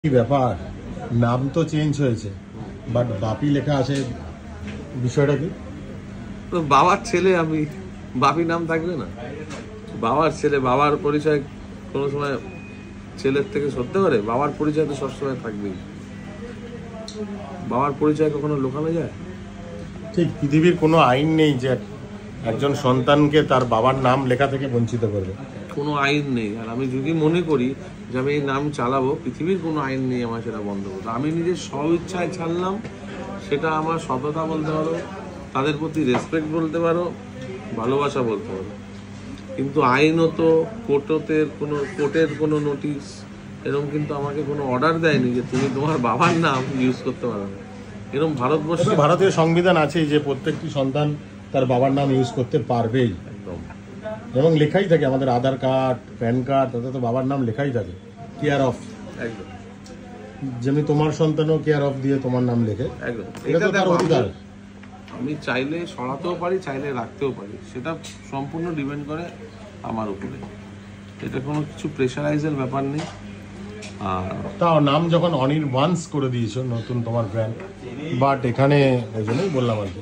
কি ব্যাপার, নাম তো চেঞ্জ হয়েছে বাট বাপি লেখা আছে, বিষয়টা কি? তো বাবার ছেলে আমি, বাপি নাম থাকবে না? বাবার ছেলে, বাবার পরিচয় কোনো সময় ছেলের থেকে সরতে পারে? বাবার পরিচয় তো সবসময় থাকবেই। বাবার পরিচয় কখনো লুকানো যায়? ঠিক, পৃথিবীর কোনো আইন নেই যে একজন সন্তানকে তার বাবার নাম লেখা থেকে বঞ্চিত করবে। কোনো আইন নেই। আর আমি যদি মনে করি যে আমি এই নাম চালাবো, পৃথিবীর কোনো আইন নেই আমার সেটা বন্ধ করতে। আমি নিজের স্ব ইচ্ছায় ছাড়লাম, সেটা আমার সততা বলতে পারো, তাদের প্রতি রেসপেক্ট বলতে পারো, ভালোবাসা বলতে পারো। কিন্তু আইনত কোর্টের কোনো নোটিশ এরকম কিন্তু আমাকে কোনো অর্ডার দেয়নি যে তুমি তোমার বাবার নাম ইউজ করতে পারো না। এরকম ভারতবর্ষে ভারতীয় সংবিধান আছে যে প্রত্যেকটি সন্তান তার বাবার নাম ইউজ করতে পারবেই, একদম, এবং লেখাই থাকে আমাদের আধার কার্ড, প্যান কার্ড, তাতে তো বাবার নাম লেখাই থাকে, কেয়ার অফ। একদম, যেমনি তোমার সন্তানও কেয়ার অফ দিয়ে তোমার নাম লেখে, একদম। এটা তো তার অধিকার। আমি চাইলে সরাতেও পারি, চাইলে রাখতেও পারি, সেটা সম্পূর্ণ ডিপেন্ড করে আমার উপরে। এটা কোনো কিছু প্রেশারাইজের ব্যাপার নেই। আর তাও নাম যখন অনির্বাণ করে দিয়েছো নতুন তোমার ব্র্যান্ড, বাট এখানে ওই জন্যই বললাম আর কি,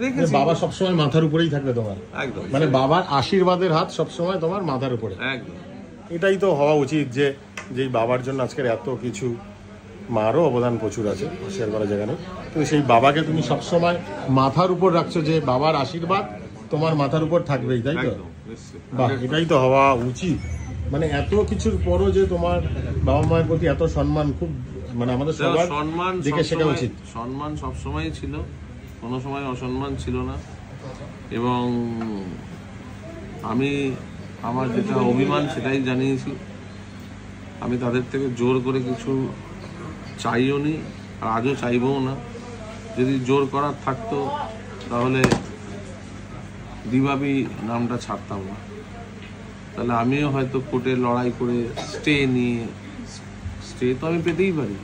দেখেছি বাবা সবসময় মাথার উপরেই থাকবে তোমার, একদম, মানে বাবার আশীর্বাদের হাত সবসময় তোমার মাথার উপরে। একদম। এটাই তো হওয়া উচিত, যে যেই বাবার জন্য আজকের এত কিছু, মারও অবদান প্রচুর আছে, শেয়ার করা জায়গা নেই, কিন্তু সেই বাবাকে তুমি সবসময় মাথার উপর রাখছো, যে বাবার আশীর্বাদ তোমার মাথার উপর থাকবেই, তাই তো? একদম, নিশ্চয়ই। বাহ, এটাই তো হওয়া উচিত। মানে এত কিছুর পরও যে তোমার বাবা মায়ের প্রতি এত সম্মান, খুব মানে আমাদের সবার সম্মান দেখে শেখা উচিত। সম্মান সবসময় ছিল, কোনো সময় অসম্মান ছিল না। এবং আমি আমার যেটা অভিমান সেটাই জানিয়েছি। আমি তাদের থেকে জোর করে কিছু চাইও নি, আর আজও চাইবও না। যদি জোর করার থাকতো তাহলে দিবাবি নামটা ছাড়তাম না। তাহলে আমিও হয়তো কোর্টে লড়াই করে স্টে তো আমি পেতেই পারি,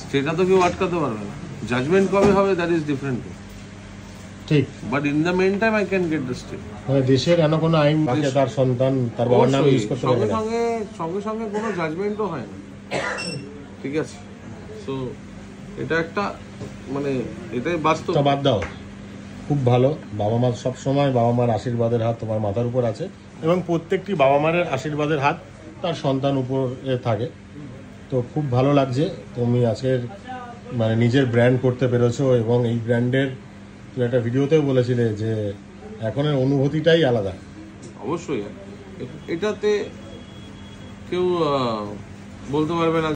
স্টেটা তো কেউ আটকাতে পারবে না। জাজমেন্ট কবে হবে দ্যাট ইজ ডিফারেন্ট, ঠিক, but in the mean time I can get the stay. মানে দেশের এমন কোনো আইন থাকে তার সন্তান তার বাবার নাম ইউজ করতে পারবে না? সঙ্গে সঙ্গে কোনো জাজমেন্টও হয় না, ঠিক আছে? সো এটা একটা মানে এটাই বাস্তব। বাদ দাও, খুব ভালো। বাবা মা সবসময় বাবা মার আশীর্বাদের হাত তোমার মাথার উপর আছে, এবং প্রত্যেকটি বাবা মায়ের আশীর্বাদের হাত তার সন্তান উপরে থাকে। তো খুব ভালো লাগছে তুমি আজকের মানে নিজের ব্র্যান্ড করতে পেরেছো, এবং এই ব্র্যান্ডের তুমি একটা ভিডিওতেও বলেছিলে যে এখনের অনুভূতিটাই আলাদা। অবশ্যই এটাতে কেউ বলতে পারবে না